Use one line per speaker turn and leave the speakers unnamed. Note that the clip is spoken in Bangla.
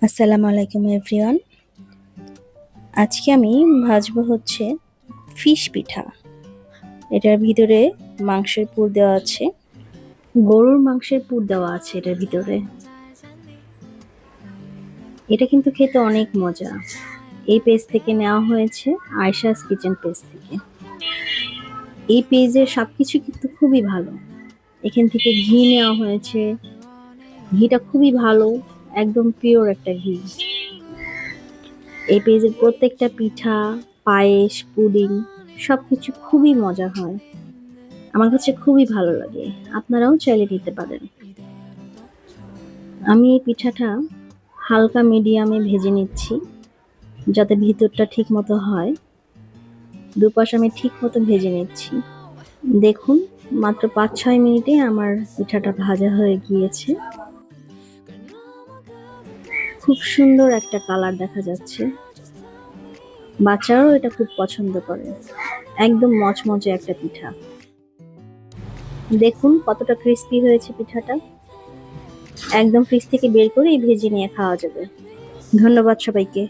আসসালামু আলাইকুম এভরিওয়ান। আজকে আমি ভাজবো হচ্ছে ফিশ পিঠা। এটার ভিতরে মাংসের পুর দেওয়া আছে, গরুর মাংসের পুর দেওয়া আছে এটার ভিতরে। এটা কিন্তু খেতে অনেক মজা। এই পেজ থেকে নেওয়া হয়েছে, আয়েশাস কিচেন পেজ থেকে। এই পেজের সবকিছু কিন্তু খুবই ভালো। এখান থেকে ঘি নেওয়া হয়েছে, ঘিটা খুবই ভালো, একদম পিওর একটা ঘি। এই পেজের প্রত্যেকটা পিঠা, পায়েস, পুডিং সবকিছু খুবই মজা হয়। আমার কাছে খুবই ভালো লাগে। আপনারাও চাইলে নিতে পারেন। আমি এই পিঠাটা হালকা মিডিয়ামে ভেজে নিচ্ছি, যাতে ভিতরটা ঠিক মতো হয়। দুপাশ আমি ঠিক মতো ভেজে নিচ্ছি। দেখুন, মাত্র ৫-৬ মিনিটে আমার পিঠাটা ভাজা হয়ে গিয়েছে। খুব সুন্দর একটা কালার দেখা যাচ্ছে। বাচ্চারাও এটা খুব পছন্দ করে। একদম মচমচে একটা পিঠা। দেখুন কতটা ক্রিস্পি হয়েছে পিঠাটা। একদম ফ্রিজ থেকে বের করেই ভেজে নিয়ে খাওয়া যাবে। ধন্যবাদ সবাইকে।